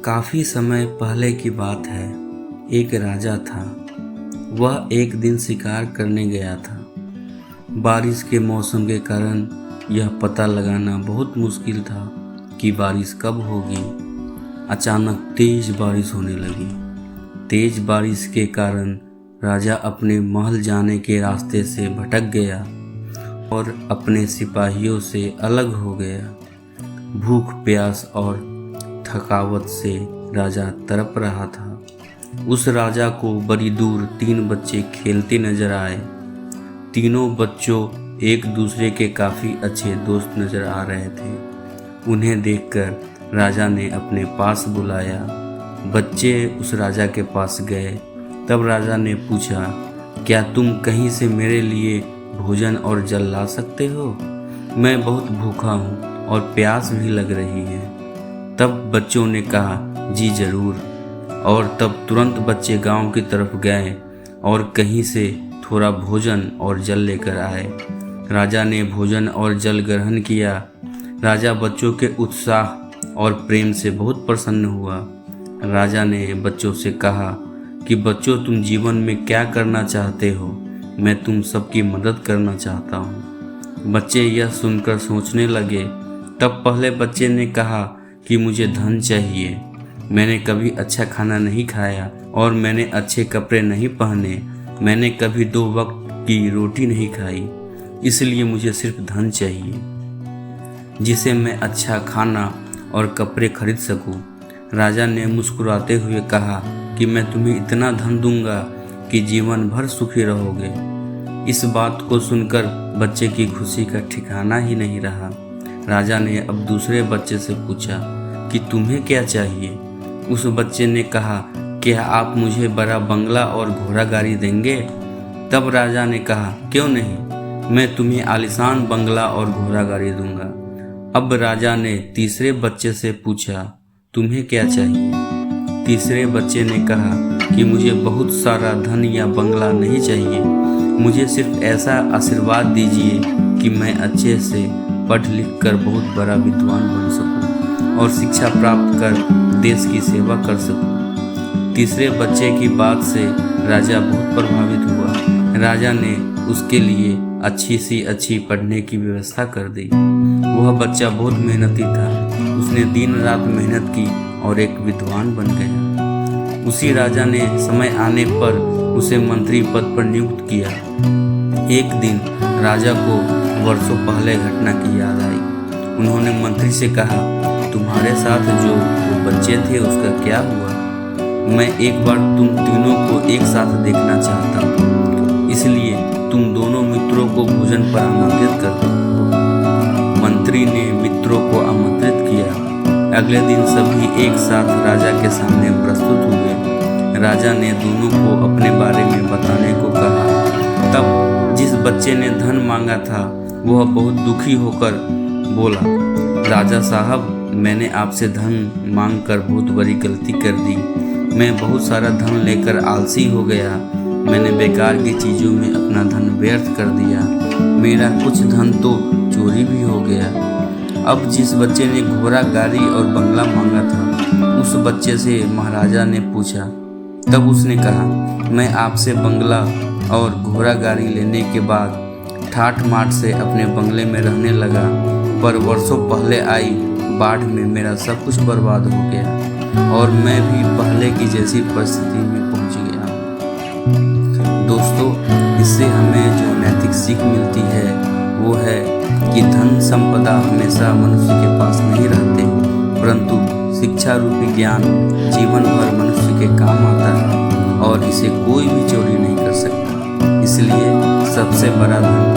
काफ़ी समय पहले की बात है। एक राजा था। वह एक दिन शिकार करने गया था। बारिश के मौसम के कारण यह पता लगाना बहुत मुश्किल था कि बारिश कब होगी। अचानक तेज बारिश होने लगी। तेज बारिश के कारण राजा अपने महल जाने के रास्ते से भटक गया और अपने सिपाहियों से अलग हो गया। भूख, प्यास और थकावट से राजा तड़प रहा था। उस राजा को बड़ी दूर 3 बच्चे खेलते नजर आए। तीनों बच्चों एक दूसरे के काफ़ी अच्छे दोस्त नजर आ रहे थे। उन्हें देखकर राजा ने अपने पास बुलाया। बच्चे उस राजा के पास गए। तब राजा ने पूछा, क्या तुम कहीं से मेरे लिए भोजन और जल ला सकते हो? मैं बहुत भूखा हूँ और प्यास भी लग रही है। तब बच्चों ने कहा, जी जरूर। और तब तुरंत बच्चे गांव की तरफ गए और कहीं से थोड़ा भोजन और जल लेकर आए। राजा ने भोजन और जल ग्रहण किया। राजा बच्चों के उत्साह और प्रेम से बहुत प्रसन्न हुआ। राजा ने बच्चों से कहा कि बच्चों, तुम जीवन में क्या करना चाहते हो? मैं तुम सबकी मदद करना चाहता हूँ। बच्चे यह सुनकर सोचने लगे। तब पहले बच्चे ने कहा कि मुझे धन चाहिए। मैंने कभी अच्छा खाना नहीं खाया और मैंने अच्छे कपड़े नहीं पहने। मैंने कभी 2 वक्त की रोटी नहीं खाई, इसलिए मुझे सिर्फ धन चाहिए जिसे मैं अच्छा खाना और कपड़े खरीद सकूं। राजा ने मुस्कुराते हुए कहा कि मैं तुम्हें इतना धन दूंगा कि जीवन भर सुखी रहोगे। इस बात को सुनकर बच्चे की खुशी का ठिकाना ही नहीं रहा। राजा ने अब दूसरे बच्चे से पूछा कि तुम्हें क्या चाहिए? उस बच्चे ने कहा, क्या आप मुझे बड़ा बंगला और घोड़ा गाड़ी देंगे? तब राजा ने कहा, क्यों नहीं, मैं तुम्हें आलीशान बंगला और घोड़ा गाड़ी दूंगा। अब राजा ने तीसरे बच्चे से पूछा, तुम्हें क्या चाहिए? तीसरे बच्चे ने कहा कि मुझे बहुत सारा धन या बंगला नहीं चाहिए। मुझे सिर्फ ऐसा आशीर्वाद दीजिए कि मैं अच्छे से पढ़ लिख कर बहुत बड़ा विद्वान बन सकूं और शिक्षा प्राप्त कर देश की सेवा कर सकूं। तीसरे बच्चे की बात से राजा बहुत प्रभावित हुआ। राजा ने उसके लिए अच्छी पढ़ने की व्यवस्था कर दी। वह बच्चा बहुत मेहनती था। उसने दिन रात मेहनत की और एक विद्वान बन गया। उसी राजा ने समय आने पर उसे मंत्री पद पर नियुक्त किया। एक दिन राजा को वर्षों पहले घटना की याद आई। उन्होंने मंत्री से कहा, तुम्हारे साथ जो 2 बच्चे थे उसका क्या हुआ? मैं एक बार तुम तीनों को एक साथ देखना चाहता हूँ, इसलिए तुम दोनों मित्रों को भोजन पर आमंत्रित कर दो। मंत्री ने मित्रों को आमंत्रित किया। अगले दिन सभी एक साथ राजा के सामने प्रस्तुत हुए। राजा ने दोनों को अपने बारे में बताने को कहा। तब जिस बच्चे ने धन मांगा था वह बहुत दुखी होकर बोला, राजा साहब, मैंने आपसे धन मांगकर बहुत बड़ी गलती कर दी। मैं बहुत सारा धन लेकर आलसी हो गया। मैंने बेकार की चीज़ों में अपना धन व्यर्थ कर दिया। मेरा कुछ धन तो चोरी भी हो गया। अब जिस बच्चे ने घोड़ा गाड़ी और बंगला मांगा था उस बच्चे से महाराजा ने पूछा। तब उसने कहा, मैं आपसे बंगला और घोड़ा गाड़ी लेने के बाद ठाठ माठ से अपने बंगले में रहने लगा, पर वर्षों पहले आई बाढ़ में मेरा सब कुछ बर्बाद हो गया और मैं भी पहले की जैसी परिस्थिति में पहुंच गया। दोस्तों, इससे हमें जो नैतिक सीख मिलती है वो है कि धन संपदा हमेशा मनुष्य के पास नहीं रहते, परंतु शिक्षा रूपी ज्ञान जीवन भर मनुष्य के काम आता है और इसे कोई भी चोरी नहीं कर सकता। इसलिए सबसे बड़ा धन